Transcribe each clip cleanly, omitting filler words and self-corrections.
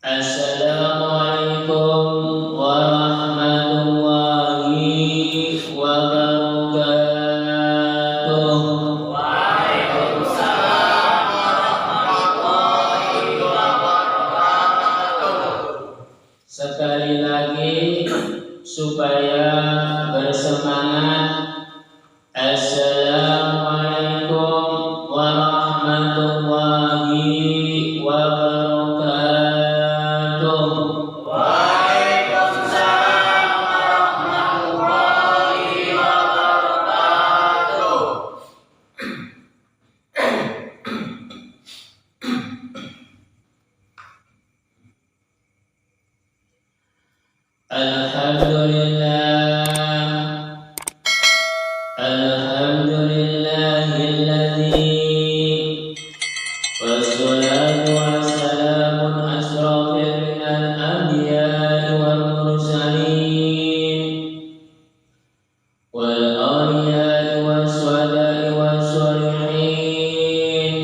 Assalamualaikum warahmatullahi wabarakatuh. Waalaikumsalam warahmatullahi wabarakatuh. Sekali lagi supaya bersemangat. Assalamualaikum warahmatullahi wabarakatuh. Waalaikumsalam warahmatullahi wabarakatuh. Alhamdulillahilladzi wassalatu wassalamun asrafil minal anbiya'i wal mursalin wal awliya'i wassuhada'i wassalihin.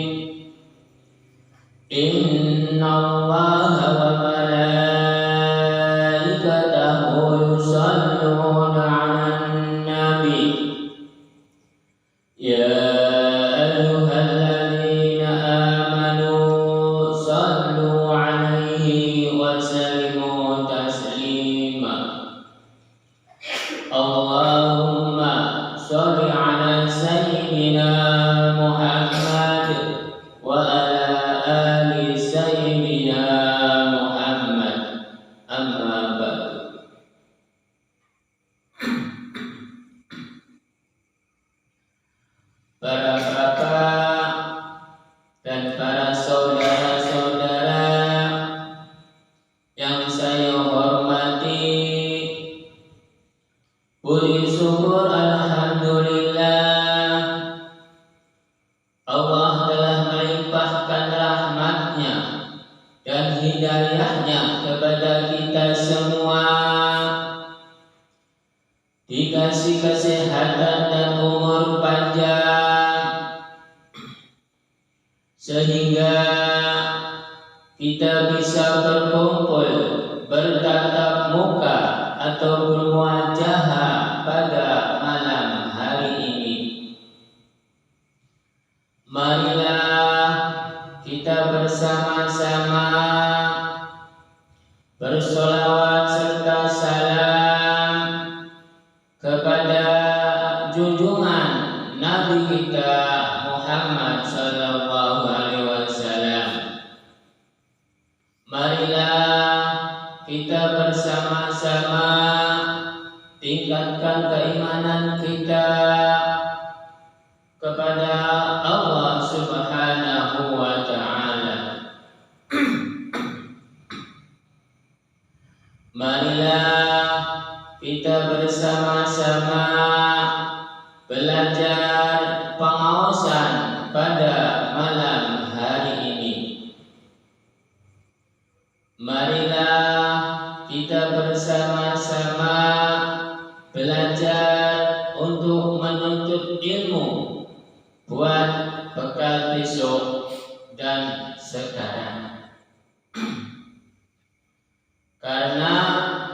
Innallaha wa malaikatahu yusalluna 'alan nabi. Ya ayyuhalladzina amanu sallu 'alaihi wa sallimu taslima. Allahumma sholli 'ala sayyidina Muhammad wa ala ali sayyidina Muhammad. Amma ba'du. Para bapak dan para saudara-saudara yang saya hormati, puji syukur alhamdulillah Allah telah melimpahkan rahmatnya dan hidayahnya kepada kita semua, dikasih kesehatan dan umur panjang, sehingga kita bisa berkumpul bertatap muka atau berwajah pada malam hari ini. Marilah kita bersama-sama bersolawat serta salam kepada junjungan Nabi kita Muhammad sallallahu alaihi wasallam. Marilah kita bersama-sama tingkatkan keimanan kita kepada Allah Subhanahu wa ta'ala. Marilah kita bersama-sama belajar pengawasan pada malam hari ini. Marilah kita bersama-sama belajar untuk menuntut ilmu buat bekal besok dan sekarang. Karena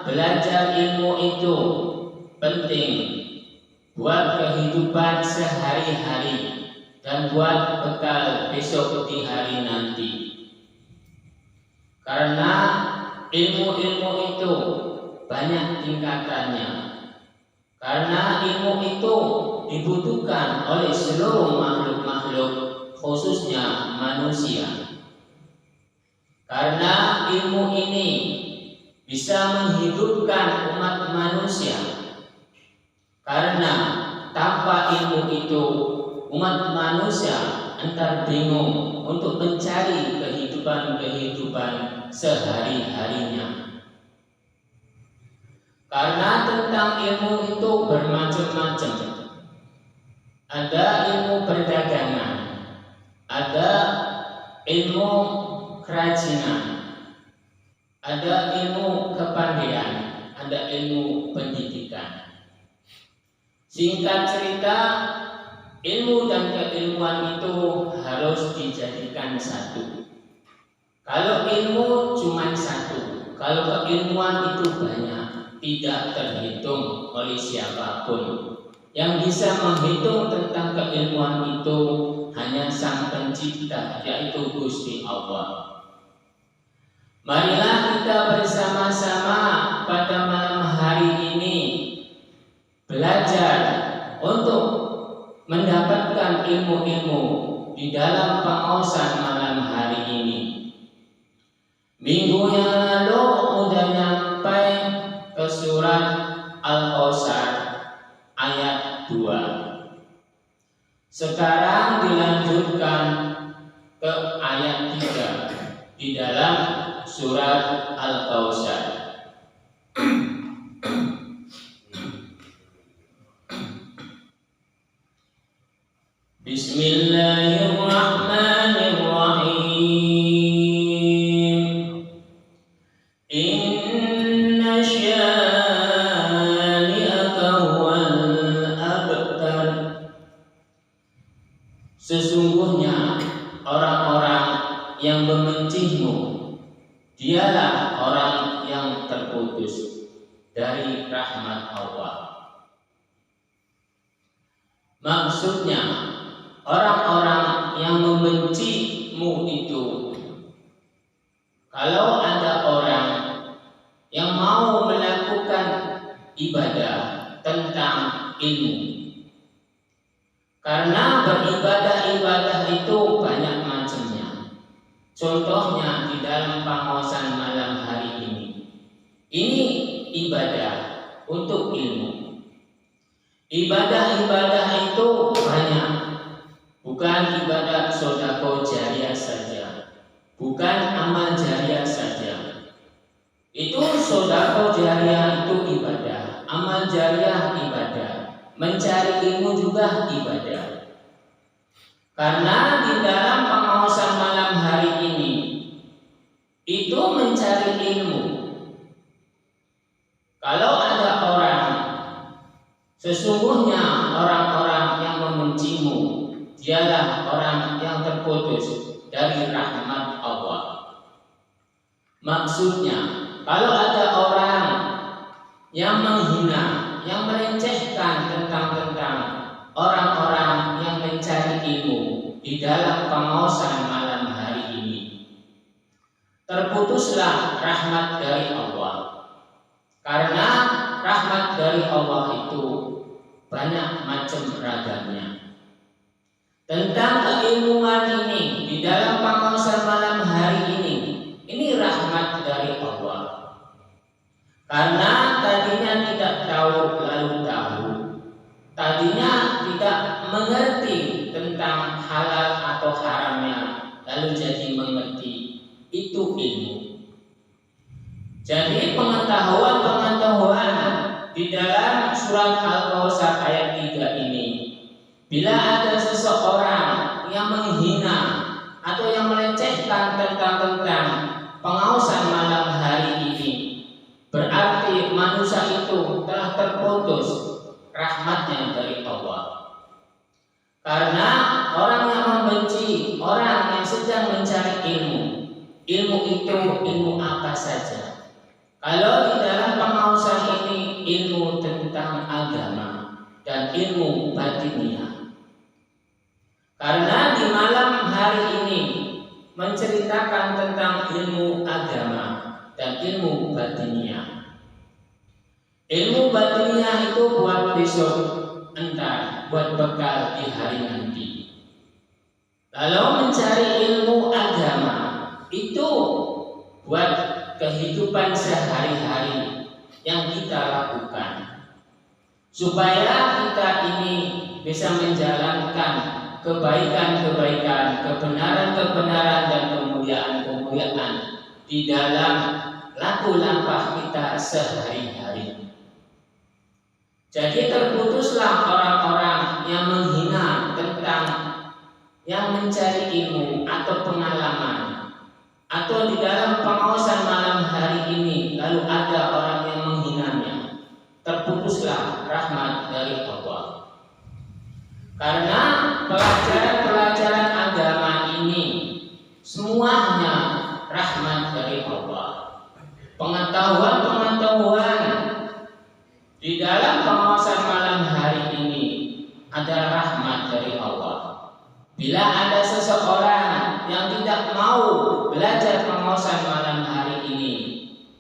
belajar ilmu itu penting buat kehidupan sehari-hari dan buat bekal besok di hari nanti. Karena ilmu-ilmu itu banyak tingkatannya. Karena ilmu itu dibutuhkan oleh seluruh makhluk-makhluk, khususnya manusia. Karena ilmu ini bisa menghidupkan umat manusia. Karena tanpa ilmu itu umat manusia entar bingung untuk mencari kehidupan sehari-harinya. Karena tentang ilmu itu bermacam-macam. Ada ilmu perdagangan, ada ilmu kerajinan, ada ilmu kepandaian, ada ilmu pendidikan. Singkat cerita, ilmu dan keilmuan itu harus dijadikan satu. Kalau ilmu cuma satu, kalau keilmuan itu banyak, tidak terhitung oleh siapapun. Yang bisa menghitung tentang keilmuan itu hanya Sang Pencipta, yaitu Gusti Allah. Marilah kita bersama-sama pada malam hari ini belajar untuk mendapatkan ilmu-ilmu di dalam pengawasan malam hari ini. Minggu yang lalu udah nyampai ke surat Al-Kautsar ayat 2. Sekarang dilanjutkan ke ayat 3 di dalam surat Al-Kautsar. Bismillahirrahmanirrahim. Inna syani'aka huwal abtar. Sesungguhnya orang-orang yang membencimu, dialah orang yang terputus dari rahmat Allah. Maksudnya, orang-orang yang membencimu itu, kalau ada orang yang mau melakukan ibadah tentang ilmu, karena beribadah-ibadah itu banyak macamnya. Contohnya di dalam pengawasan malam hari ini. Ini ibadah untuk ilmu. Ibadah-ibadah itu banyak. Bukan ibadah sedekah jariah saja. Bukan amal jariah saja. Itu sedekah jariah itu ibadah. Amal jariah ibadah. Mencari ilmu juga ibadah. Karena di dalam pengawasan malam hari ini itu mencari ilmu. Kalau ada orang, sesungguhnya orang-orang yang membencimu, dialah orang yang terputus dari rahmat Allah. Maksudnya, kalau ada orang yang menghina, yang melecehkan tentang orang-orang yang mencari ilmu di dalam pengawasan malam hari ini, terputuslah rahmat dari Allah. Karena rahmat dari Allah itu banyak macam ragamnya. Tentang keilmuan ini di dalam pengawasan malam hari ini rahmat dari Allah. Karena tadinya tidak tahu lalu tahu, tadinya tidak mengerti tentang halal atau haramnya, lalu jadi mengerti, itu ilmu. Jadi pengetahuan di dalam surat Al-Kautsar ayat 3 ini, bila ada seseorang yang menghina atau yang melecehkan tentang pengawasan malam hari ini, berarti manusia itu telah terputus rahmatnya dari Allah. Karena orang yang membenci orang yang sedang mencari ilmu itu ilmu apa saja. Kalau di dalam pengawasan ini ilmu tentang agama dan ilmu batiniah. Karena di malam hari ini menceritakan tentang ilmu agama dan ilmu batiniah. Ilmu batiniah itu buat besok, entar buat bekal di hari nanti. Lalu mencari ilmu agama itu buat kehidupan sehari-hari yang kita lakukan, supaya kita ini bisa menjalankan kebaikan-kebaikan, kebenaran-kebenaran dan kemuliaan-kemuliaan di dalam laku lampah kita sehari-hari. Jadi terputuslah orang-orang yang menghina tentang yang mencari ilmu atau pengalaman, atau di dalam pengawasan malam hari ini lalu ada orang yang menghinanya, terputuslah rahmat dari Allah. Karena pelajaran-pelajaran agama ini semuanya rahmat dari Allah. Pengetahuan di dalam pengawasan malam hari ini adalah rahmat dari Allah. Bila ada seseorang yang tidak mau belajar pengawasan malam hari ini,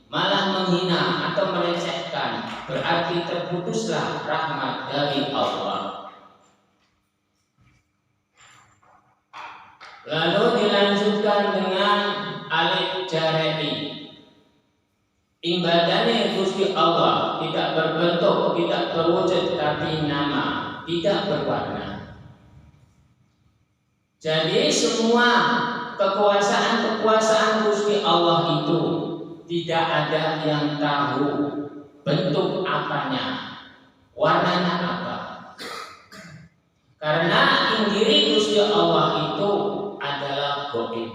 malah menghina atau melecehkan, berarti terputuslah rahmat dari Allah. Lalu dilanjutkan dengan alif jar'i. Ibadahnya Gusti Allah tidak berbentuk, tidak berwujud, tapi nama, tidak berwarna. Jadi semua kekuasaan Gusti Allah itu tidak ada yang tahu bentuk apanya, warnanya apa. Karena indiri Gusti Allah itu adalah gaib.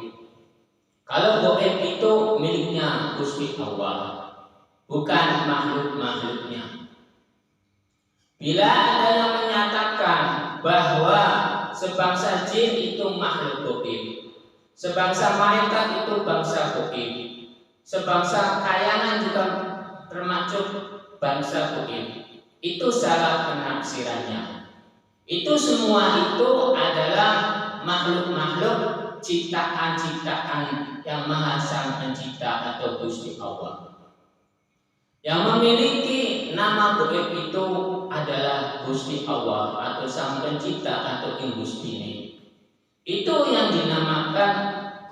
Kalau gaib itu miliknya Gusti Allah, bukan makhluk-makhluknya. Bila ada yang menyatakan bahwa sebangsa jin itu makhluk gaib, sebangsa malaikat itu bangsa gaib, sebangsa kayangan juga termasuk bangsa gaib, itu salah penafsirannya. Itu semua itu adalah makhluk-makhluk ciptaan-ciptaan yang Maha Sang Pencipta atau Gusti Allah. Yang memiliki nama gaib itu adalah Gusti Allah atau Sang Pencipta atau Ingustine. Itu yang dinamakan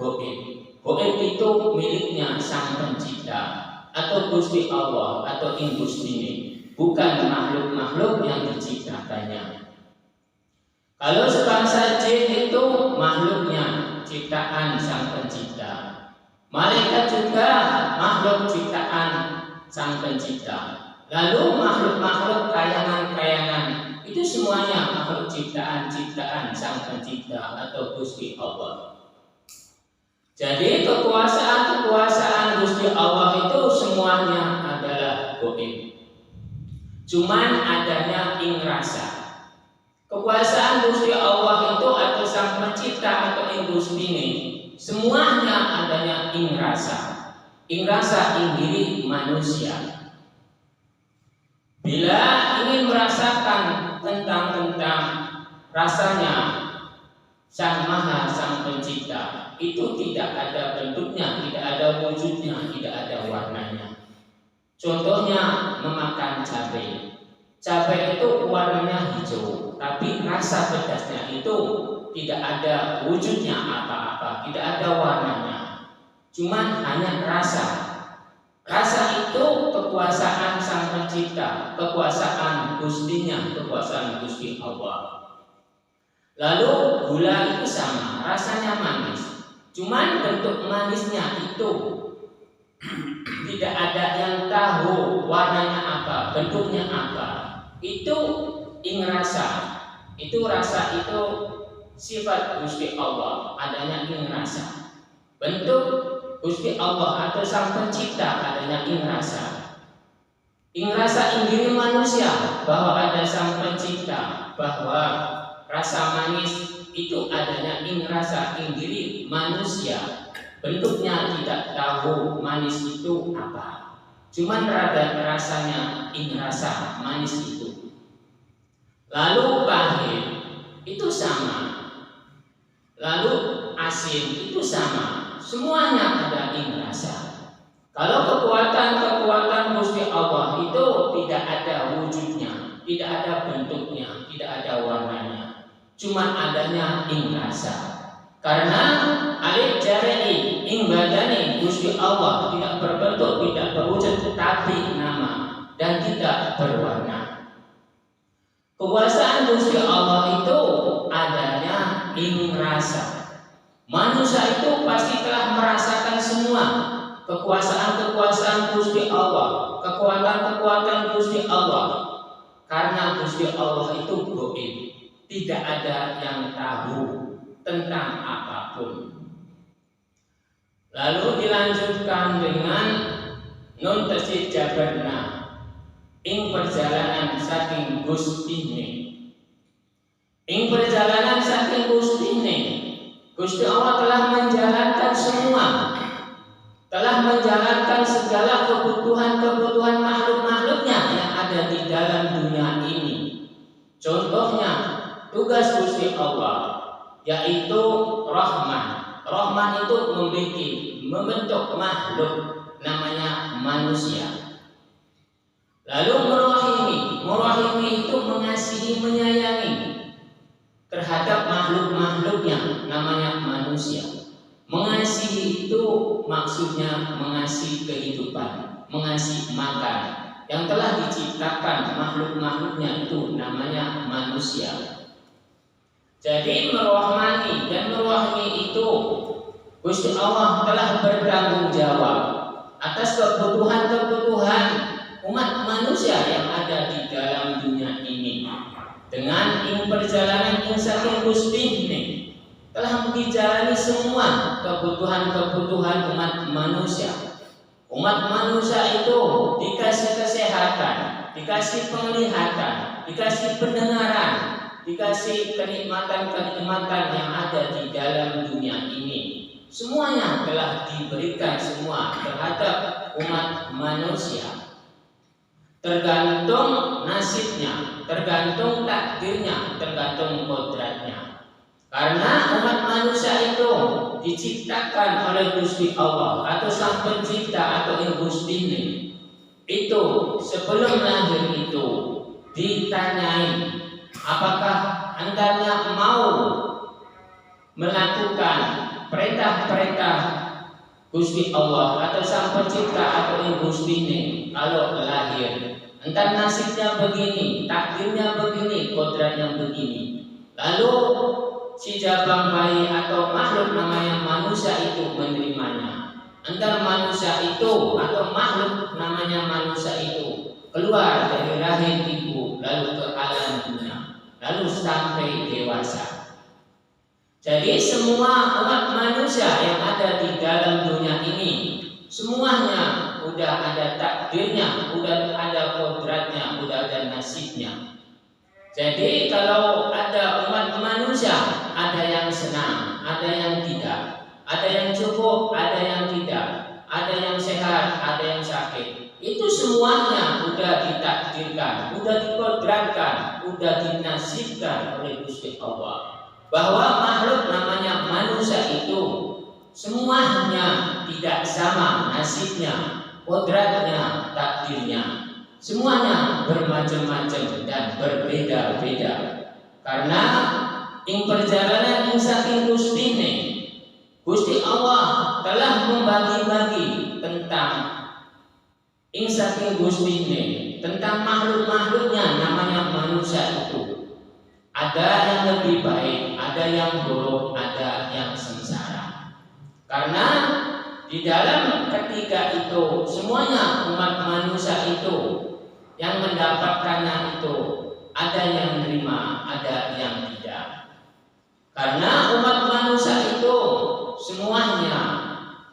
gaib. Gaib itu miliknya Sang Pencipta atau Gusti Allah atau Ingustine, bukan makhluk-makhluk yang diciptakannya. Kalau sebangsa jin itu makhluknya ciptaan Sang Pencipta. Malaikat juga makhluk ciptaan Sang Pencipta. Lalu makhluk-makhluk kayangan-kayangan itu semuanya makhluk ciptaan-ciptaan Sang Pencipta atau Gusti Allah. Jadi kekuasaan Gusti Allah itu semuanya adalah gaib. Cuman adanya ing rasa. Kekuasaan Gusti Allah itu atau Sang Pencipta atau Ingustine, semuanya adanya ing rasa. Ing rasa ing diri manusia. Bila ingin merasakan tentang rasanya Sang Maha Sang Pencipta, itu tidak ada bentuknya, tidak ada wujudnya, tidak ada warnanya. Contohnya memakan cabai. Cabai itu warnanya hijau, tapi rasa pedasnya itu tidak ada wujudnya apa-apa, tidak ada warnanya, cuman hanya rasa. Rasa itu kekuasaan Sang Pencipta, kekuasaan Gustinya, kekuasaan Gusti Allah. Lalu gula itu sama, rasanya manis, cuman bentuk manisnya itu tidak ada yang tahu warnanya apa, bentuknya apa. Itu ing rasa. Itu rasa itu sifat Gusti Allah, adanya ing rasa. Bentuk Gusti Allah atau Sang Pencipta adanya ing rasa. Ing rasa ing diri manusia bahwa ada Sang Pencipta, bahwa rasa manis itu adanya ing rasa ing diri manusia. Bentuknya tidak tahu manis itu apa. Cuman rasanya ing rasa manis itu. Lalu pahit itu sama. Lalu asin itu sama. Semuanya ada ing rasa. Kalau kekuatan Gusti Allah itu tidak ada wujudnya, tidak ada bentuknya, tidak ada warnanya, cuman adanya ing rasa. Karena alif jar'i ing badani Gusti Allah tidak berbentuk, tidak berwujud, tetapi nama dan tidak berwarna. Kekuasaan Gusti Allah itu adanya ing rasa. Manusia itu pasti telah merasakan semua kekuasaan Gusti Allah, kekuatan Gusti Allah. Karena Gusti Allah itu gaib, tidak ada yang tahu tentang apapun. Lalu dilanjutkan dengan nun tasjid jabarna ing perjalanan saking Gustine. Ing perjalanan saking Gustine, Gusti Allah telah menjalankan semua telah menjalankan segala kebutuhan-kebutuhan makhluk-makhluknya yang ada di dalam dunia ini. Contohnya tugas Gusti Allah yaitu Rahman. Rahman itu membentuk makhluk namanya manusia. Lalu merahimi itu mengasihi, menyayangi terhadap makhluk-makhluknya namanya manusia. Mengasihi itu maksudnya mengasihi kehidupan, mengasihi makan yang telah diciptakan makhluk-makhluknya itu namanya manusia. Jadi merahmani dan merahmi itu Gusti Allah telah bertanggung jawab atas kebutuhan-kebutuhan umat manusia yang ada di dalam dunia ini. Dengan perjalanan saking Gusti ini telah dijalani semua kebutuhan-kebutuhan umat manusia. Umat manusia itu dikasih kesehatan, dikasih penglihatan, dikasih pendengaran, dikasih kenikmatan-kenikmatan yang ada di dalam dunia ini. Semuanya telah diberikan semua terhadap umat manusia. Tergantung nasibnya, tergantung takdirnya, tergantung kodratnya. Karena umat manusia itu diciptakan oleh Gusti Allah atau Sang Pencipta atau Gusti ini. Itu sebelum lahir itu ditanyai apakah hendaknya mau melakukan perintah-perintah Gusti Allah atau Sang Pencipta atau Gusti ini kalau lahir. Entar nasibnya begini, takdirnya begini, kodratnya begini. Lalu si jabang bayi atau makhluk namanya manusia itu menerimanya. Entar manusia itu atau makhluk namanya manusia itu keluar dari rahim ibu lalu ke alam dunia, lalu sampai dewasa. Jadi semua umat manusia yang ada di dalam dunia ini semuanya udah ada takdirnya, udah ada kodratnya, udah ada nasibnya. Jadi kalau ada umat manusia, ada yang senang, ada yang tidak, ada yang cukup, ada yang tidak, ada yang sehat, ada yang sakit. Itu semuanya udah ditakdirkan, udah dikodratkan, udah dinasibkan oleh Gusti Allah. Bahwa makhluk namanya manusia itu semuanya tidak sama nasibnya, kodratnya, takdirnya. Semuanya bermacam-macam dan berbeda-beda. Karena perjalanan saking Gusti ini, Gusti Allah telah membagi-bagi tentang saking Gusti ini, tentang makhluk-makhluknya namanya manusia itu. Ada yang lebih baik, ada yang buruk, ada yang sengsara. Karena di dalam ketiga itu semuanya umat manusia itu yang mendapatkannya itu ada yang menerima, ada yang tidak. Karena umat manusia itu semuanya,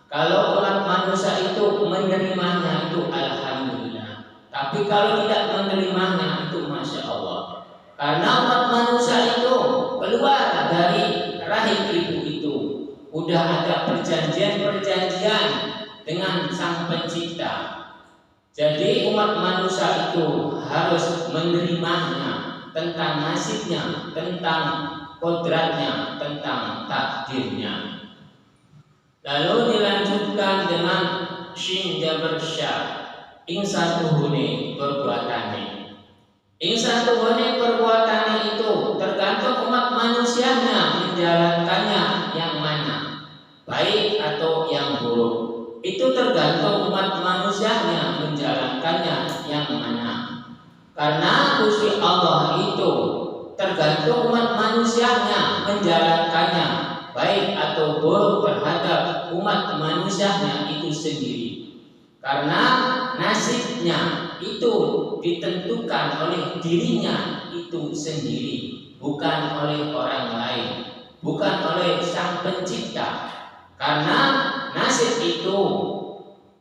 kalau umat manusia itu menerimanya itu alhamdulillah. Tapi kalau tidak menerimanya itu masya Allah. Karena umat manusia itu keluar dari rahim ibu itu udah ada perjanjian-perjanjian dengan Sang Pencipta. Jadi umat manusia itu harus menerimanya tentang nasibnya, tentang kodratnya, tentang takdirnya. Lalu dilanjutkan dengan Shin Jabar Syah, ing satuhune perbuatane. Ing satuhune perbuatane itu tergantung umat manusianya menjalankannya yang mana, baik atau yang buruk. Itu tergantung umat manusianya menjalankannya yang mana. Karena Gusti Allah itu tergantung umat manusianya menjalankannya baik atau buruk terhadap umat manusianya itu sendiri. Karena nasibnya itu ditentukan oleh dirinya itu sendiri, bukan oleh orang lain, bukan oleh Sang Pencipta. Karena nasib itu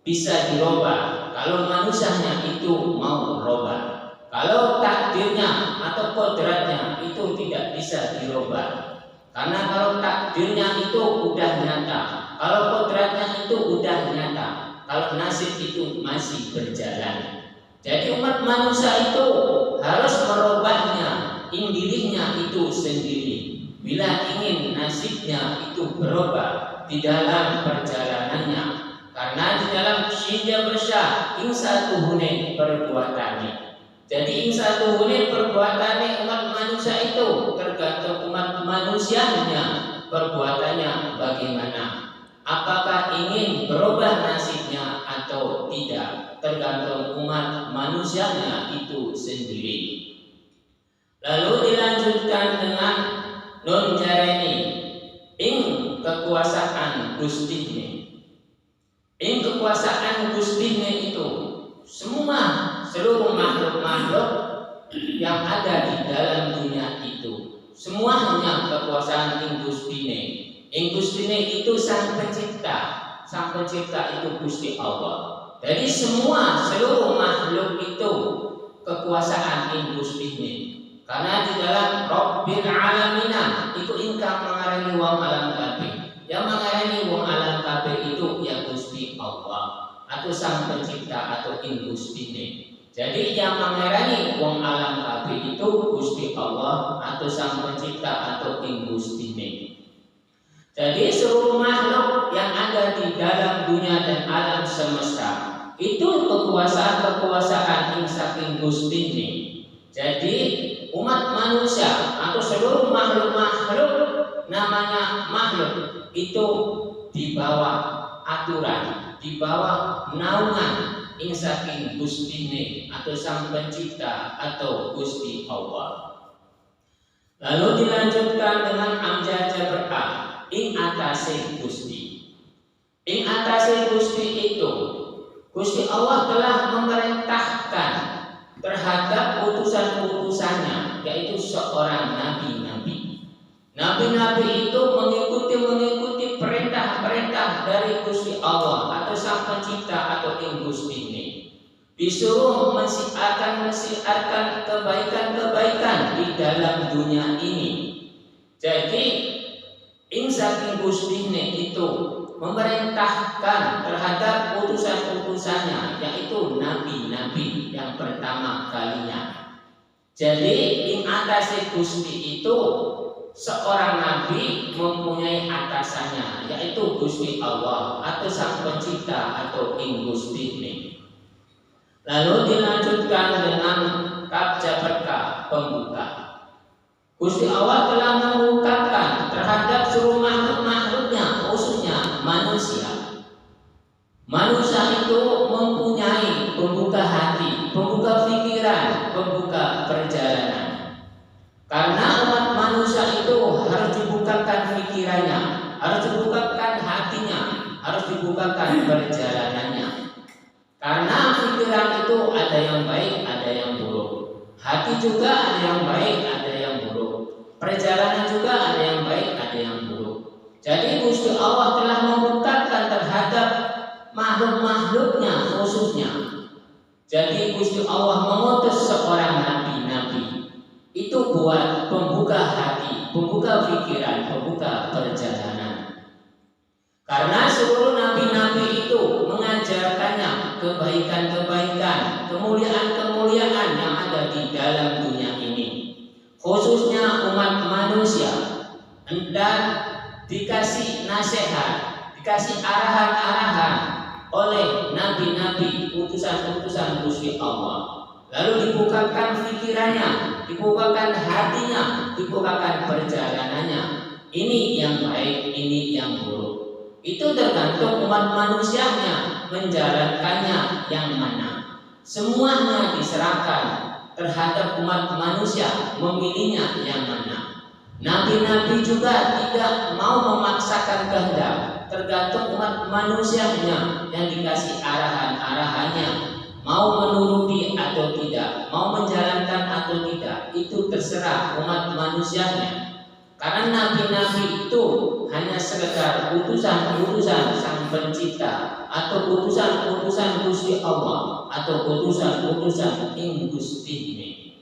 bisa dirubah kalau manusianya itu mau merubah. Kalau takdirnya atau kodratnya itu tidak bisa dirubah. Karena kalau takdirnya itu udah nyata, Kalau kodratnya itu udah nyata, kalau nasib itu masih berjalan. Jadi umat manusia itu harus merubahnya, dirinya itu sendiri. Bila ingin nasibnya itu berubah di dalam perjalanannya, karena di dalam Shinja Bersya Insa Tuhune perbuatannya. Jadi Insa Tuhune perbuatannya umat manusia itu tergantung umat manusianya perbuatannya bagaimana. Apakah ingin berubah nasibnya atau tidak, tergantung umat manusianya itu sendiri. Lalu dilanjutkan dengan Nun jareni ing kekuasaan Gustine. Ing kekuasaan Gustine itu seluruh makhluk-makhluk yang ada di dalam dunia itu semuanya kekuasaan ing Gustine. Ing Gustine itu sang pencipta itu Gusti Allah. Jadi seluruh makhluk itu kekuasaan ing Gustine. Karena di dalam Rabbil Alamina itu ingkang mengarani wong alam kabeh. Yang mengarani wong alam kabeh itu ya Gusti Allah atau sang pencipta atau ing Gustine. Jadi yang mengarani wong alam kabeh itu Gusti Allah atau sang pencipta atau ing Gustine. Jadi seluruh makhluk yang ada di dalam dunia dan alam semesta itu kekuasaan ing saking Gustine. Jadi umat manusia atau seluruh makhluk-makhluk namanya makhluk itu di bawah aturan, di bawah naungan ing saking Gustine atau sang pencipta atau Gusti Allah. Lalu dilanjutkan dengan amjaja berkah ing atase Gusti. Ing atase Gusti itu Gusti Allah telah memerintahkan terhadap utusan-utusannya, yaitu seorang nabi-nabi. Nabi-nabi itu mengikuti perintah-perintah dari Gusti Allah atau sang pencipta atau ing Gustine. Disuruh mensiarkan kebaikan-kebaikan di dalam dunia ini. Jadi ing saking Gustine itu memerintahkan terhadap utusan-utusannya, yaitu nabi-nabi yang pertama kalinya. Jadi ing atase Gusti itu seorang nabi mempunyai atasannya, yaitu Gusti Allah atau sang pencipta atau ing Gustine. Lalu dilanjutkan dengan kabja berkah pembuka. Gusti Allah telah mengungkapkan terhadap seluruh makhluk-makhluknya, khususnya manusia. Manusia itu mempunyai pembuka hati, pembuka pikiran, pembuka perjalanan. Karena umat manusia itu harus dibukakan pikirannya, harus dibukakan hatinya, harus dibukakan perjalanannya. Karena pikiran itu ada yang baik, ada yang buruk. Hati juga ada yang baik, ada yang buruk. Perjalanan juga ada yang baik, ada yang buruk. Jadi Gusti Allah telah membukakan terhadap makhluk-makhluknya khususnya. Jadi Gusti Allah mengutus seorang nabi-nabi itu buat pembuka hati, pembuka pikiran, pembuka perjalanan. Karena seluruh nabi-nabi itu mengajarkannya kebaikan-kebaikan, kemuliaan-kemuliaan yang ada di dalam dunia ini. Khususnya umat manusia dan dikasih nasihat, dikasih arahan-arahan oleh nabi-nabi, utusan-utusan Gusti Allah. Lalu dibukakan pikirannya, dibukakan hatinya, dibukakan perjalanannya. Ini yang baik, ini yang buruk. Itu tergantung umat manusianya menjalankannya yang mana. Semuanya diserahkan terhadap umat manusia memilihnya yang mana. Nabi-nabi juga tidak mau memaksakan kehendak, tergantung umat manusianya yang dikasih arahan-arahannya, mau menuruti atau tidak, mau menjalankan atau tidak, itu terserah umat manusianya. Karena nabi-nabi itu hanya sekedar utusan-utusan sang pencipta atau utusan-utusan Gusti Allah atau utusan-utusan ing Gustine.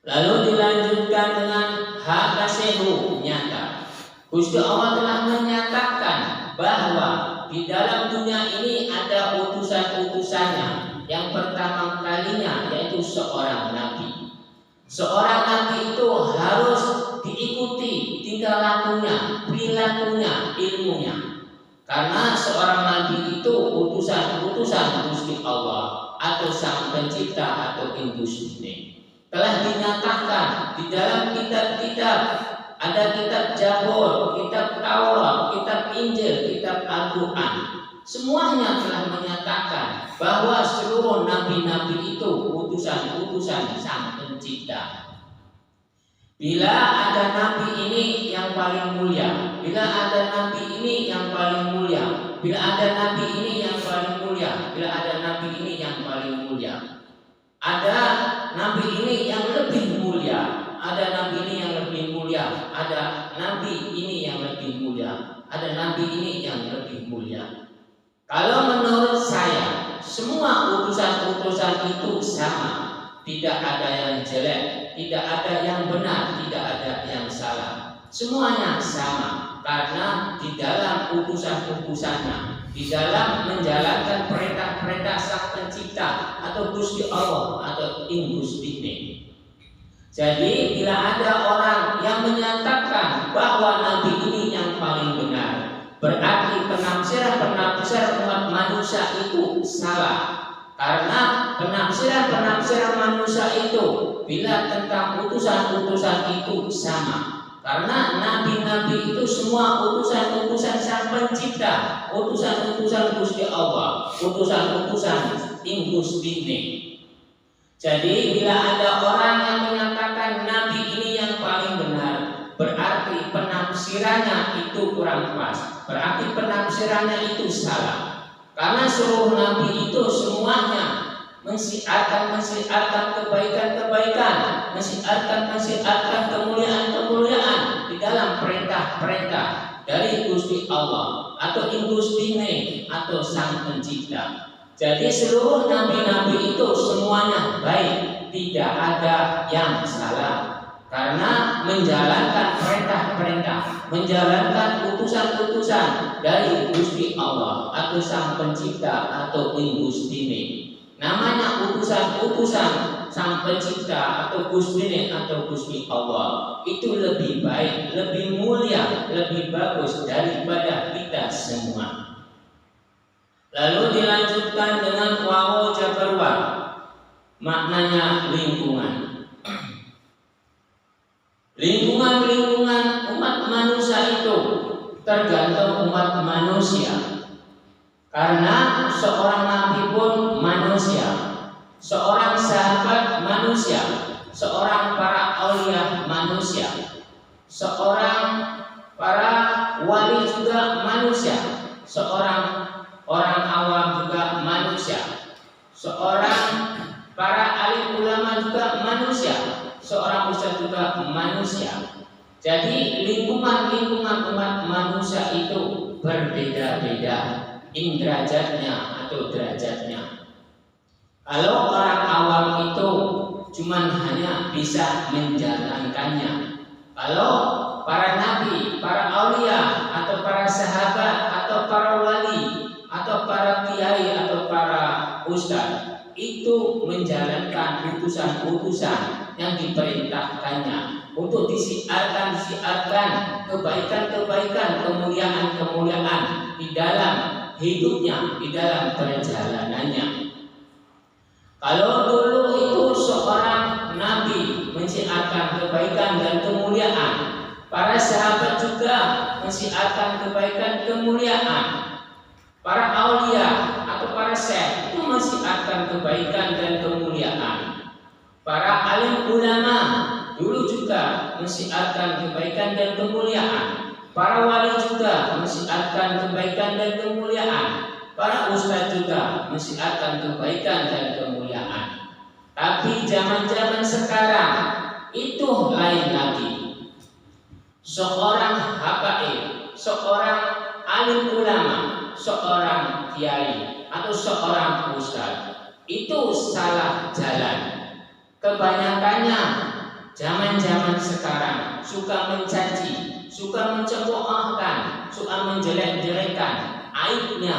Lalu dilanjutkan dengan hakasehu nyata. Gusti Allah telah menyatakan bahwa di dalam dunia ini ada utusan-utusannya. Yang pertama kalinya yaitu seorang nabi. Seorang nabi itu harus diikuti tingkah lakunya, perilakunya, ilmunya. Karena seorang nabi itu utusan Gusti Allah atau Sang Pencipta atau Indus ini. Telah dinyatakan di dalam kitab-kitab, ada kitab Zabur, kitab Taurat, kitab Injil, kitab Al-Quran. Semuanya telah menyatakan bahwa seluruh nabi-nabi itu utusan-utusan Sang Pencipta. Bila ada nabi ini yang paling mulia, bila ada nabi ini yang paling mulia, bila ada nabi ini yang paling mulia, bila ada nabi ini yang paling mulia, ada nabi ini yang lebih mulia, ada nabi ini yang lebih mulia, ada nabi ini yang lebih mulia, ada nabi ini yang lebih mulia. Kalau menurut saya, semua utusan-utusan itu sama, tidak ada yang jelek, tidak ada yang benar, tidak ada yang salah. Semuanya sama, karena di dalam utusan-utusannya, di dalam menjalankan perintah-perintah Sang Pencipta atau Gusti Allah atau Indus ini. Jadi bila ada orang yang menyatakan bahwa nabi ini yang paling benar, berarti penafsiran umat manusia itu salah. Karena penafsiran manusia itu bila tentang utusan-utusan itu sama. Karena nabi-nabi itu semua utusan-utusan Sang Pencipta, utusan-utusan Gusti Allah, utusan-utusan Indus ini. Jadi bila ada orang yang menyatakan nabi ini yang paling benar, berarti penafsirannya itu kurang pas, berarti penafsirannya itu salah. Karena seluruh nabi itu semuanya mensiarkan kebaikan-kebaikan, mensiarkan kemuliaan-kemuliaan di dalam perintah-perintah dari Gusti Allah atau Indus ini atau Sang Pencipta. Jadi seluruh nabi-nabi itu semuanya baik, tidak ada yang salah. Karena menjalankan perintah-perintah, menjalankan utusan-utusan dari Gusti Allah atau Sang Pencipta atau Indus ini. Namanya utusan-utusan Sang Pencipta atau Gusti atau Gusti Allah itu lebih baik, lebih mulia, lebih bagus daripada kita semua. Lalu dilanjutkan dengan wawu jabarwa, maknanya lingkungan. Lingkungan umat manusia itu tergantung umat manusia. Karena seorang nabi pun manusia, seorang sahabat manusia, seorang para aulia manusia, seorang para wali juga manusia, seorang orang awam juga manusia, seorang para alim ulama juga manusia, seorang ustaz juga manusia. Jadi lingkungan umat manusia itu berbeda-beda derajatnya atau derajatnya. Kalau orang awam itu cuman hanya bisa menjalankannya. Kalau para nabi, para aulia atau para sahabat atau para wali atau para kiai atau para ustaz itu menjalankan utusan-utusan yang diperintahkannya untuk disiarkan kebaikan-kebaikan, kemuliaan-kemuliaan di dalam hidupnya, di dalam perjalanannya. Kalau dulu itu seorang nabi mensiarkan kebaikan dan kemuliaan, para sahabat juga mensiarkan kebaikan kemuliaan, para aulia atau para syekh itu mensiarkan kebaikan dan kemuliaan, para alim ulama dulu juga mensiarkan kebaikan dan kemuliaan, para wali juga mensiarkan kebaikan dan kemuliaan, para ustaz juga mensiarkan kebaikan dan kemuliaan. Tapi zaman-zaman sekarang itu lain lagi. Seorang habaib, seorang alim ulama, seorang kiai atau seorang ustaz itu salah jalan. Kebanyakannya zaman-zaman sekarang suka mencaci, suka mencemoohkan, suka menjelek-jelekan aibnya,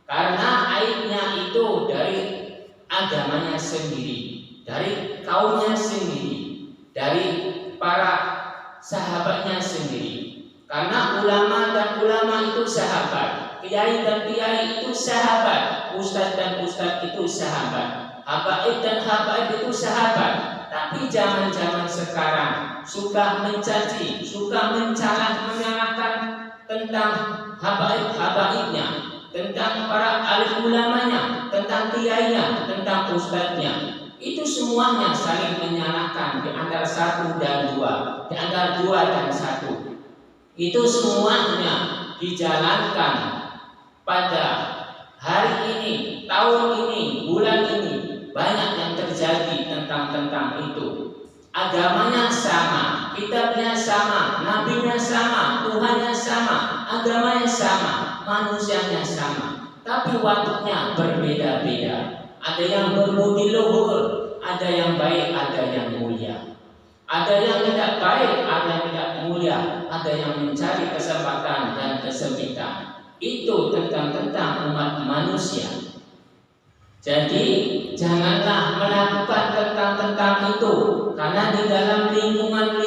karena aibnya itu dari agamanya sendiri, dari kaumnya sendiri, dari para sahabatnya sendiri. Karena ulama dan ulama itu sahabat, kiai dan kiai itu sahabat, ustadz dan ustadz itu sahabat, habaib dan habaib itu sahabat. Tapi zaman-zaman sekarang suka mencaci, suka menyalahkan tentang habaib-habaibnya, tentang para alim ulamanya, tentang kiainya, tentang ustadznya. Itu semuanya saling menyalahkan di antara satu dan dua, di antara dua dan satu. Itu semuanya dijalankan pada hari ini, tahun ini, bulan ini. Banyak yang terjadi tentang itu. Agamanya sama, kitabnya sama, nabinya sama, Tuhannya sama, agamanya sama, manusianya sama. Tapi waktunya berbeda-beda. Ada yang berbudi luhur, ada yang baik, ada yang mulia. Ada yang tidak baik, ada yang tidak mulia, ada yang mencari kesempatan dan kesempitan. Itu tentang umat manusia. Jadi janganlah melakukan tentang itu, karena di dalam lingkungan,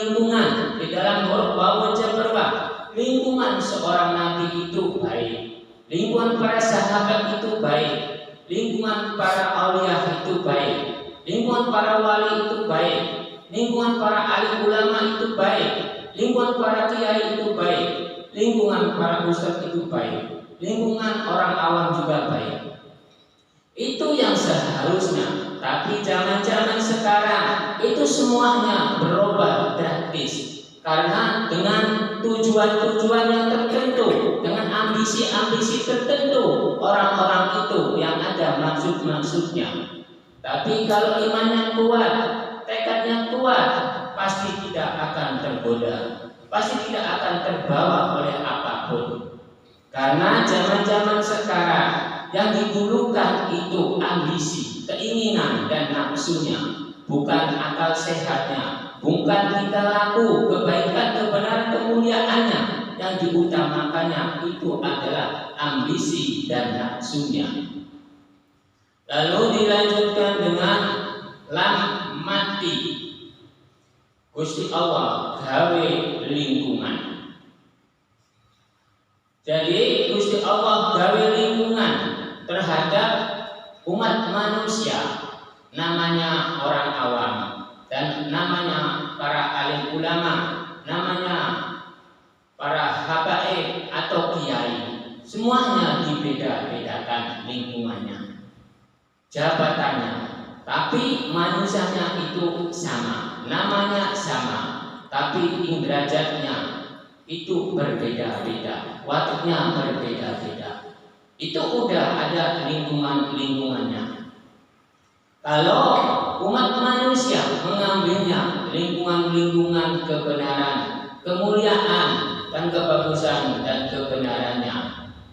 di dalam bawa jabarwah, lingkungan seorang nabi itu baik, lingkungan para sahabat itu baik, lingkungan para aulia itu baik, lingkungan para wali itu baik, lingkungan para alim ulama itu baik, lingkungan para kiai itu baik, lingkungan para ustadz itu baik, lingkungan orang awam juga baik. Itu yang seharusnya. Tapi zaman-zaman sekarang itu semuanya berubah drastis, karena dengan tujuan-tujuan yang tertentu, dengan ambisi-ambisi tertentu, orang-orang itu yang ada maksud-maksudnya. Tapi kalau imannya kuat, tekadnya kuat, pasti tidak akan tergoda, pasti tidak akan terbawa oleh apapun. Karena zaman-zaman sekarang yang didulukan itu ambisi, keinginan dan nafsunya, bukan akal sehatnya, bukan tingkah laku, kebaikan, kebenaran, kemuliaannya. Yang diutamakannya itu adalah ambisi dan nafsunya. Lalu dilanjutkan dengan lam mati. Gusti Allah gawe lingkungan. Jadi Gusti Allah gawe lingkungan terhadap umat manusia, namanya orang awam dan namanya para alim ulama, namanya para habaib atau kiai. Semuanya dibeda-bedakan lingkungannya, jabatannya, tapi manusianya itu sama, namanya sama, tapi derajatnya itu berbeda-beda, waktunya berbeda-beda. Itu udah ada lingkungannya. Kalau umat manusia mengambilnya lingkungan kebenaran, kemuliaan dan kebagusan dan kebenarannya,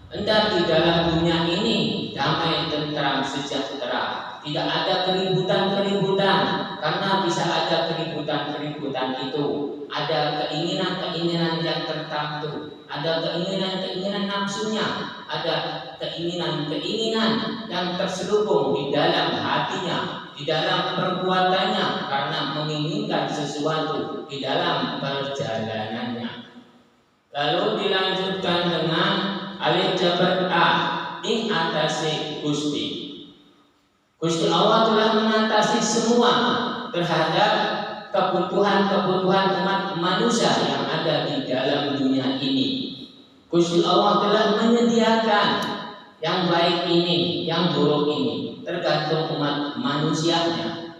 hendak di dalam dunia ini damai, tentram, sejahtera, tidak ada keributan, karena bisa ada keributan itu, ada keinginan yang tertentu, ada keinginan nafsunya, ada keinginan yang terselubung di dalam hatinya, di dalam perbuatannya, karena menginginkan sesuatu di dalam perjalanannya. Lalu dilanjutkan dengan alif jabar a, ing atase Gusti. Gusti Allah telah mengatasi semua terhadap kebutuhan umat manusia yang ada di dalam dunia ini. Gusti Allah telah menyediakan yang baik ini, yang buruk ini, tergantung umat manusianya.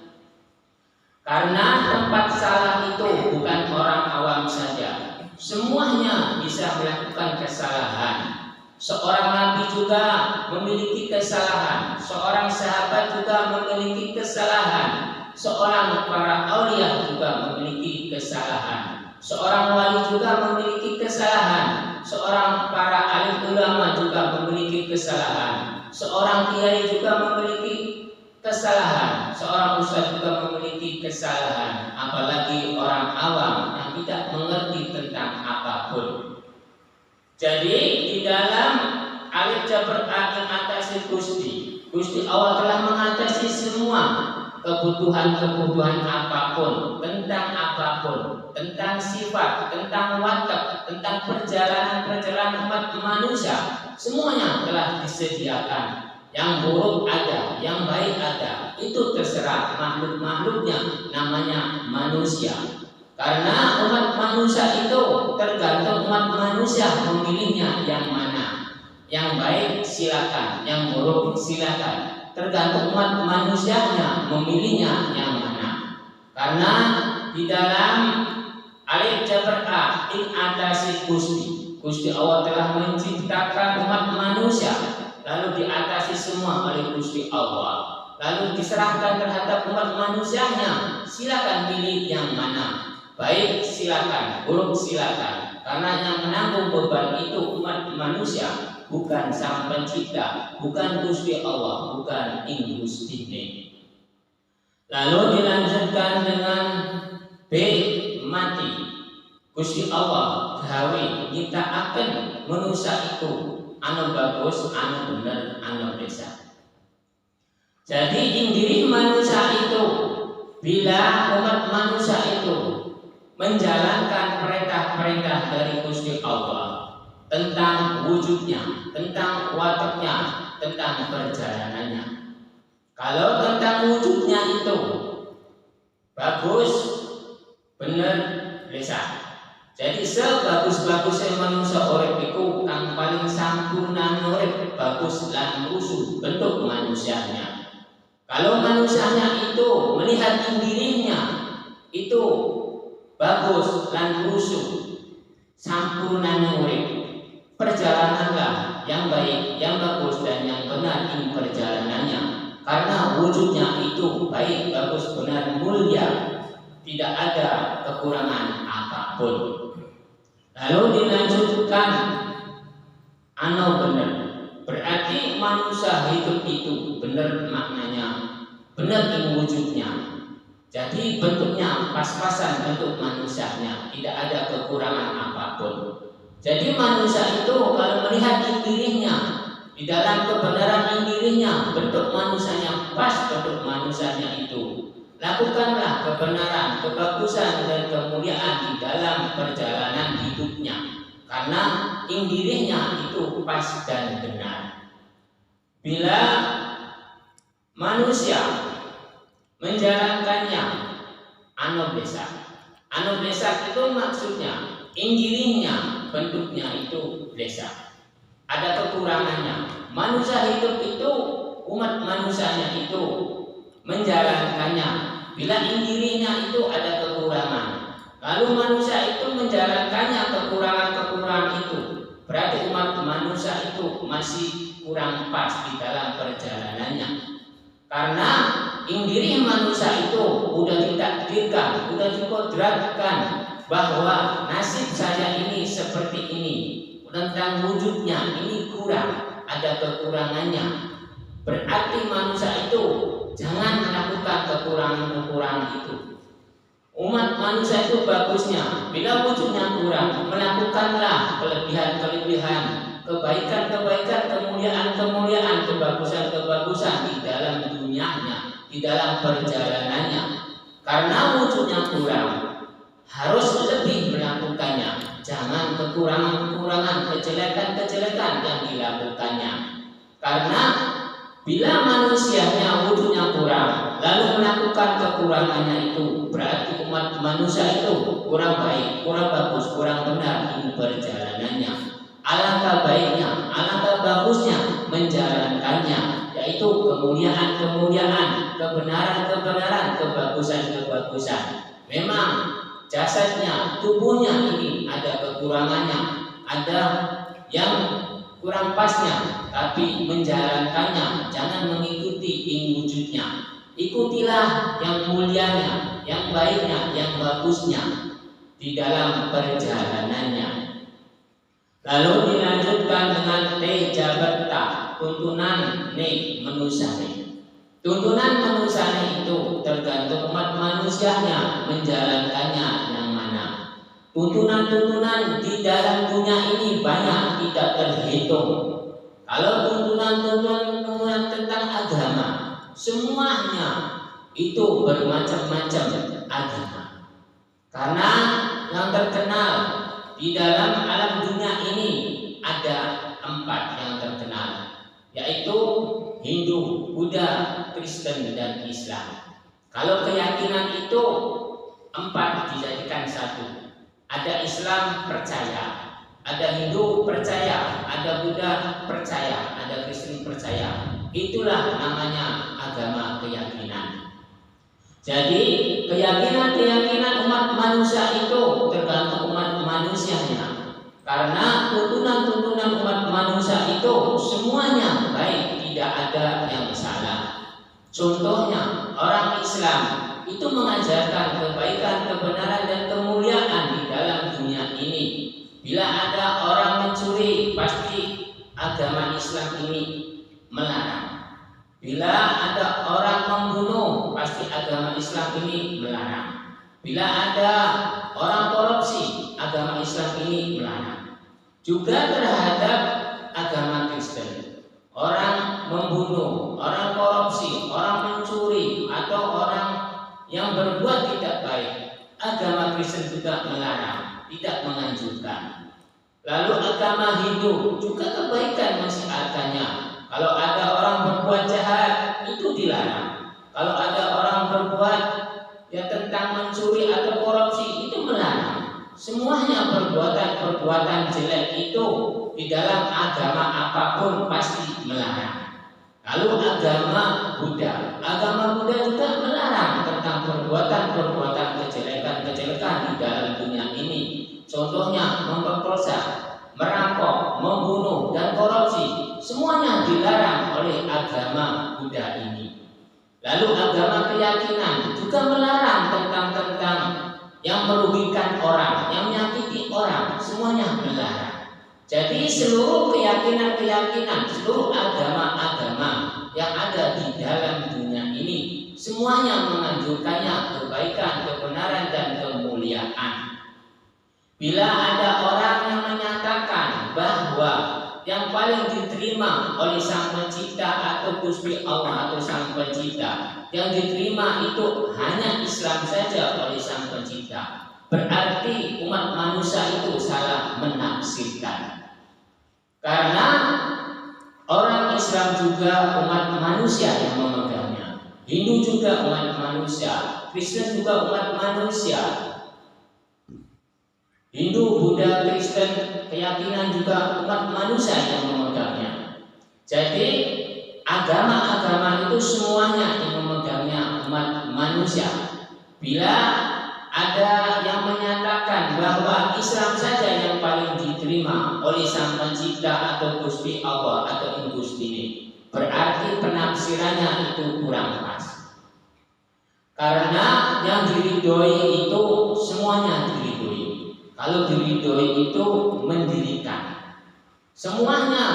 Karena tempat salah itu bukan orang awam saja, semuanya bisa melakukan kesalahan. Seorang nabi juga memiliki kesalahan, seorang sahabat juga memiliki kesalahan, seorang para aulia juga memiliki kesalahan, seorang wali juga memiliki kesalahan, seorang para alim ulama juga memiliki kesalahan, seorang kiai juga memiliki kesalahan. Seorang ustaz juga memiliki kesalahan, apalagi orang awam yang tidak mengerti tentang apapun. Jadi di dalam alif jabar a mengatasi Gusti Allah telah mengatasi semua kebutuhan-kebutuhan apapun, tentang sifat, tentang watak, tentang perjalanan umat manusia, semuanya telah disediakan. Yang buruk ada, yang baik ada, itu terserah makhluk-makhluknya, namanya manusia. Karena umat manusia itu tergantung umat manusia memilihnya yang mana. Yang baik silakan, yang buruk silakan. Tergantung umat manusianya memilihnya yang mana. Karena di dalam alif jabar a atasi Gusti Allah telah menciptakan umat manusia, lalu diatasi semua oleh Gusti Allah, lalu diserahkan terhadap umat manusianya. Silakan pilih yang mana, baik silakan, buruk silakan. Karena yang menanggung beban itu umat manusia, bukan Sang Pencipta, bukan Gusti Allah, bukan ing Gustine. Lalu dilanjutkan dengan B mati. Gusti Allah gawe kita akan manusia itu anu bagus, anu bener, anu desa. Jadi diri manusia itu, bila umat manusia itu menjalankan perintah-perintah dari Gusti Allah tentang wujudnya, tentang wataknya, tentang perjalanannya. Kalau tentang wujudnya itu bagus, benar, desa. Jadi sebagus-bagusnya manusia urip iku kang paling sampurna urip, bagus lan rusuh bentuk manusianya. Kalau manusianya itu melihat dirinya itu bagus lan rusuh, sampurna urip, perjalananlah yang baik, yang bagus dan yang benar in perjalanannya. Karena wujudnya itu baik, bagus, benar, mulia, tidak ada kekurangan apapun. Lalu dilanjutkan anu benar, berarti manusia hidup itu benar, maknanya benar in wujudnya. Jadi bentuknya pas-pasan bentuk manusianya, tidak ada kekurangan apapun. Jadi manusia itu kalau melihat dirinya di dalam kebenaran dirinya, bentuk manusianya pas bentuk manusianya itu, lakukanlah kebenaran, kebagusan dan kemuliaan di dalam perjalanan hidupnya. Karena dirinya itu pas dan benar. Bila manusia menjalankannya anu desa itu maksudnya dirinya bentuknya itu desa. Ada kekurangannya. Manusia hidup itu, umat manusianya itu menjalankannya. Bila dirinya itu ada kekurangan, lalu manusia itu menjalankannya kekurangan-kekurangan itu, berarti umat manusia itu masih kurang pas di dalam perjalanannya. Karena diri manusia itu udah ditakdirkan, udah dikodratkan bahwa nasib saya ini seperti ini. Tentang wujudnya ini kurang, ada kekurangannya. Berarti manusia itu jangan melakukan kekurangan-kekurangan itu. Umat manusia itu bagusnya, bila wujudnya kurang, melakukanlah kelebihan-kelebihan, kebaikan-kebaikan, kemuliaan-kemuliaan, kebagusan-kebagusan di dalam dunianya, di dalam perjalanannya. Karena wujudnya kurang, harus lebih melakukannya. Jangan kekurangan-kekurangan, kejelekan-kejelekan yang dilakukannya. Karena bila manusianya wujudnya kurang, lalu melakukan kekurangannya itu, berarti umat manusia itu kurang baik, kurang bagus, kurang benar di perjalanannya. Alangkah baiknya, alangkah bagusnya menjalankannya, yaitu kemuliaan-kemuliaan, kebenaran-kebenaran, kebagusan-kebagusan. Memang jasadnya, tubuhnya ini ada kekurangannya, ada yang kurang pasnya, tapi menjalankannya jangan mengikuti wujudnya. Ikutilah yang mulianya, yang baiknya, yang bagusnya di dalam perjalanannya. Lalu dilanjutkan dengan T jabarta, tuntunan ne menusane. Tuntunan manusianya itu tergantung umat manusianya menjalankannya yang mana. Tuntunan-tuntunan di dalam dunia ini banyak tidak terhitung. Kalau tuntunan-tuntunan tentang agama, semuanya itu bermacam-macam agama. Karena yang terkenal di dalam alam dunia ini ada 4 yang terkenal, yaitu Hindu, Buddha, Kristen, dan Islam. Kalau keyakinan itu 4 dijadikan satu. Ada Islam percaya, ada Hindu percaya, ada Buddha percaya, ada Kristen percaya. Itulah namanya agama keyakinan. Jadi keyakinan umat manusia itu tergantung umat manusianya. Karena tuntunan-tuntunan umat manusia itu semuanya baik, tidak ada yang salah. Contohnya orang Islam itu mengajarkan kebaikan, kebenaran, dan kemuliaan di dalam dunia ini. Bila ada orang mencuri, pasti agama Islam ini melarang. Bila ada orang membunuh, pasti agama Islam ini melarang. Bila ada orang korupsi, agama Islam ini melarang. Juga terhadap agama Kristen, orang membunuh, orang korupsi, orang mencuri, atau orang yang berbuat tidak baik, agama Kristen juga melarang, tidak menganjurkan. Lalu agama Hindu juga kebaikan mensiarkannya. Kalau ada orang berbuat jahat, itu dilarang. Kalau ada orang berbuat tentang mencuri atau korupsi, itu melarang. Semuanya perbuatan jelek itu di dalam agama apapun pasti melarang. Lalu agama Buddha juga melarang tentang perbuatan kejelekan di dalam dunia ini. Contohnya memperkosa, merampok, membunuh, dan korupsi. Semuanya dilarang oleh agama Buddha ini. Lalu agama keyakinan juga melarang tentang yang merugikan orang, yang menyakiti orang. Semuanya melarang. Jadi seluruh keyakinan, seluruh agama-agama yang ada di dalam dunia ini, semuanya menganjurkannya kebaikan, kebenaran, dan kemuliaan. Bila ada orang yang menyatakan bahwa yang paling diterima oleh Sang Pencipta atau Gusti Allah atau Sang Pencipta, yang diterima itu hanya Islam saja oleh Sang Pencipta, berarti umat manusia itu salah menafsirkan. Karena orang Islam juga umat manusia yang memegangnya, Hindu juga umat manusia, Kristen juga umat manusia. Hindu, Buddha, Kristen, keyakinan juga umat manusia yang memegangnya. Jadi agama-agama itu semuanya yang memegangnya umat manusia. Bila ada yang menyatakan bahwa Islam saja yang paling diterima oleh Sang Pencipta atau Gusti Allah atau Gusti ini, berarti penafsirannya itu kurang pas. Karena yang diridhoi itu semuanya diridhoi. Kalau diridhoi itu mendirikan. Semuanya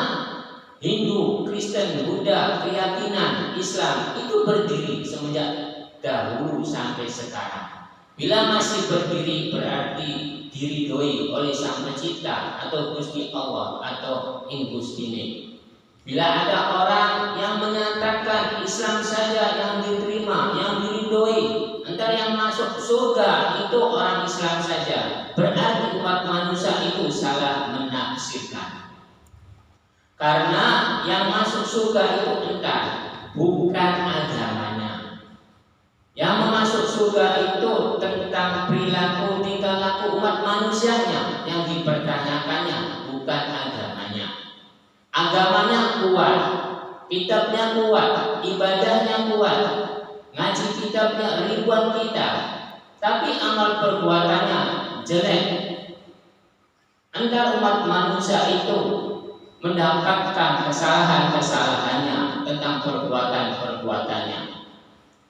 Hindu, Kristen, Buddha, keyakinan, Islam itu berdiri semenjak dahulu sampai sekarang. Bila masih berdiri berarti diridhoi oleh Sang Pencipta atau Gusti Allah atau Gusti ini. Bila ada orang yang menyatakan Islam saja yang diterima, yang diridhoi, entar yang masuk surga itu orang Islam saja, berarti umat manusia itu salah menafsirkan. Karena yang masuk surga itu entar bukan agamanya. Yang masuk surga itu tentang perilaku tingkah laku umat manusianya yang dipertanyakannya, bukan agamanya. Agamanya kuat, kitabnya kuat, ibadahnya kuat, ngaji kitabnya ribuan kitab, tapi amal perbuatannya jelek. Antar umat manusia itu mendapatkan kesalahan-kesalahannya tentang perbuatan-perbuatannya.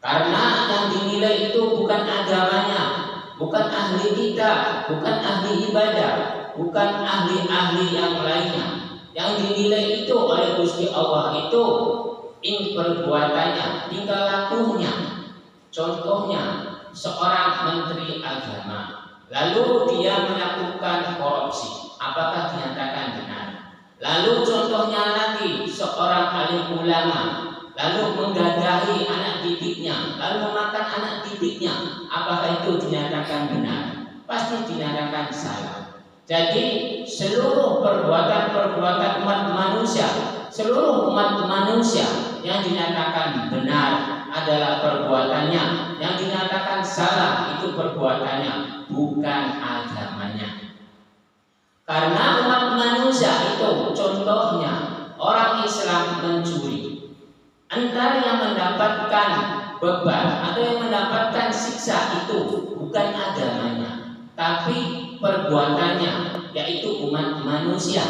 Karena yang dinilai itu bukan agamanya, bukan ahli kitab, bukan ahli ibadah, bukan ahli-ahli yang lainnya. Yang dinilai itu oleh Gusti Allah ing perbuatannya, tingkah lakunya. Contohnya, seorang menteri agama, lalu dia melakukan korupsi, apakah dinyatakan benar? Lalu contohnya lagi, seorang alim ulama, lalu menggadahi anak didiknya, lalu memakan anak didiknya, apakah itu dinyatakan benar? Pasti dinyatakan salah. Jadi seluruh perbuatan-perbuatan umat manusia, seluruh umat manusia yang dinyatakan benar adalah perbuatannya, yang dinyatakan salah itu perbuatannya, bukan agamanya. Karena umat manusia itu contohnya orang Islam mencuri, antara yang mendapatkan beban atau yang mendapatkan siksa itu bukan agamanya, tapi perbuatannya, yaitu umat manusia.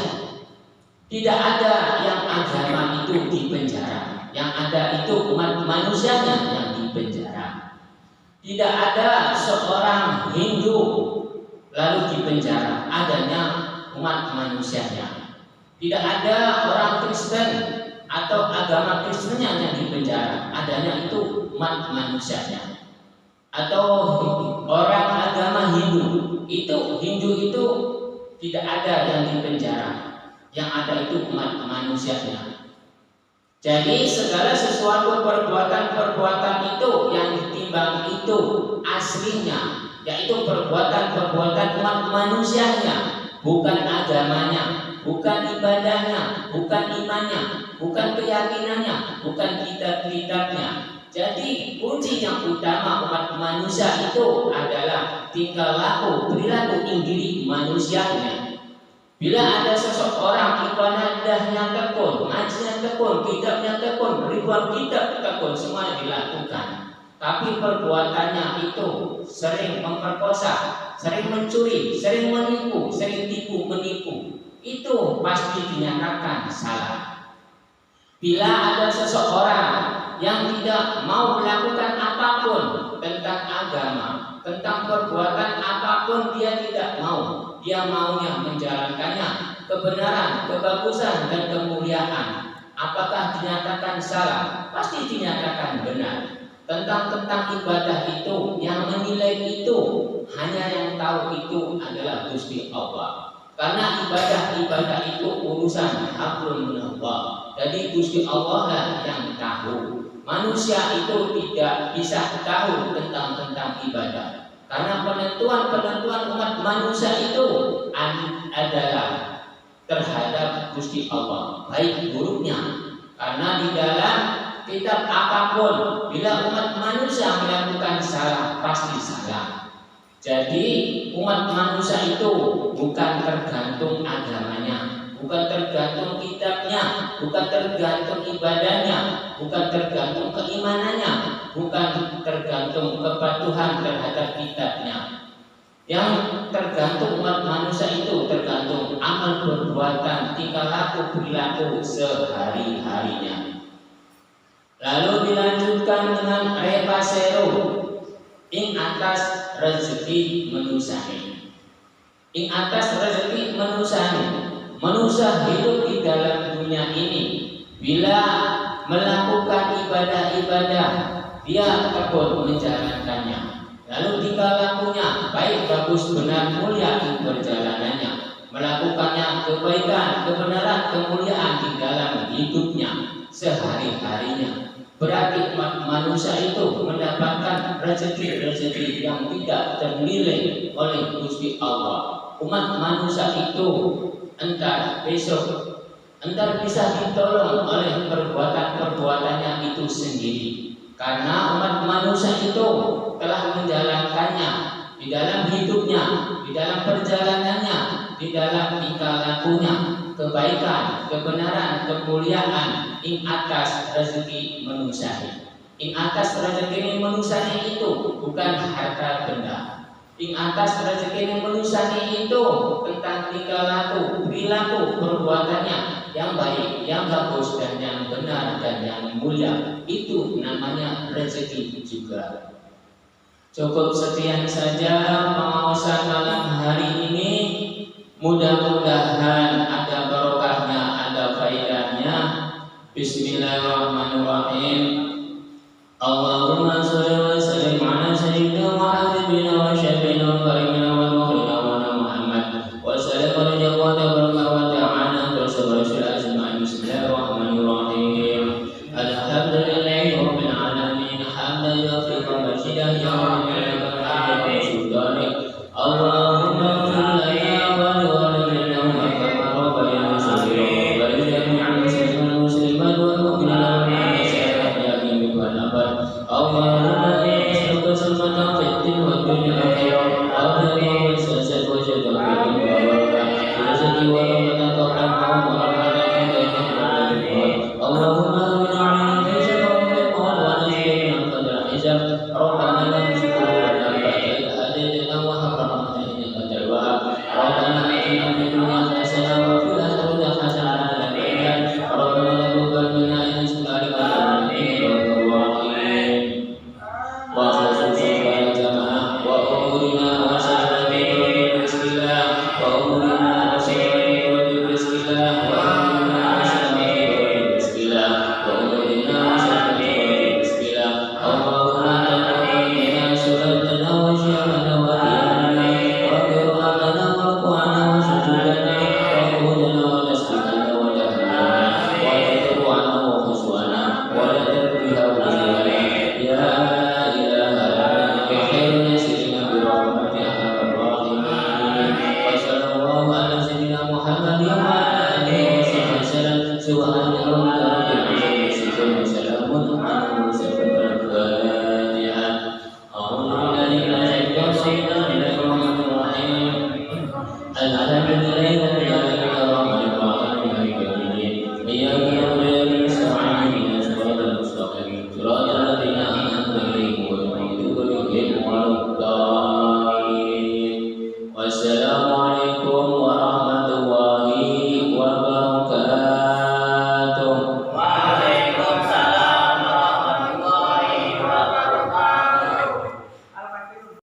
Tidak ada yang agama itu dipenjara, yang ada itu umat manusianya yang dipenjara. Tidak ada seorang Hindu lalu dipenjara, adanya umat manusianya. Tidak ada orang Kristen atau agama Kristennya yang dipenjara, adanya itu umat manusianya. Atau orang agama Hindu itu tidak ada yang dipenjara, yang ada itu umat manusianya. Jadi segala sesuatu perbuatan-perbuatan itu yang ditimbang itu aslinya, yaitu perbuatan-perbuatan umat manusianya, bukan agamanya, bukan ibadahnya, bukan imannya, bukan keyakinannya, bukan kitab-kitabnya. Jadi kunci yang utama umat manusia itu adalah tingkah laku, perilaku diri manusianya. Bila ada seseorang ibadahnya tekun, ngajinya tekun, kitabnya tekun, ribuan kitab tekun, semua dilakukan, tapi perbuatannya itu sering memperkosa, sering mencuri, sering menipu, sering tipu menipu, itu pasti dinyatakan salah. Bila ada seseorang yang tidak mau melakukan apapun tentang agama, tentang perbuatan apapun dia tidak mau, dia maunya menjalankannya, kebenaran, kebagusan dan kemuliaan, apakah dinyatakan salah? Pasti dinyatakan benar. Tentang ibadah itu, yang menilai itu hanya yang tahu itu adalah Gusti Allah. Karena ibadah itu urusan hablum minallah. Jadi Gusti Allah lah yang tahu. Manusia itu tidak bisa tahu tentang ibadah. Karena penentuan umat manusia itu adalah terhadap Gusti Allah, baik buruknya. Karena di dalam kitab apapun, bila umat manusia melakukan salah, pasti salah. Jadi umat manusia itu bukan tergantung agamanya, bukan tergantung kitabnya, bukan tergantung ibadahnya, bukan tergantung keimanannya, bukan tergantung kepatuhan terhadap kitabnya. Yang tergantung umat manusia itu tergantung amal perbuatan, tingkah laku perilaku sehari-harinya. Lalu dilanjutkan dengan repasero ing atas rezeki menusane. Ing atas rezeki menusane. Manusia hidup di dalam dunia ini, bila melakukan ibadah-ibadah, dia tekun menjalankannya. Lalu tingkah lakunya baik, bagus, benar, mulia di perjalanannya, melakukannya kebaikan, kebenaran, kemuliaan di dalam hidupnya sehari-harinya. Berarti umat manusia itu mendapatkan rezeki-rezeki yang tidak ternilai oleh Gusti Allah. Umat manusia itu entar bisa ditolong oleh perbuatan-perbuatannya itu sendiri. Karena umat manusia itu telah menjalankannya di dalam hidupnya, di dalam perjalanannya, di dalam tingkah lakunya, kebaikan, kebenaran, kemuliaan ing atas rezeki manusia. Ing atas rezeki manusia itu bukan harta benda. Ing atas rezeki manusia itu tentang tingkah laku, perilaku, perbuatannya yang baik, yang bagus dan yang benar dan yang mulia. Itu namanya rezeki juga. Cukup sekian saja pengawasan malam hari ini. Mudah-mudahan ada barokahnya, ada faedahnya. Bismillahirrahmanirrahim. Allah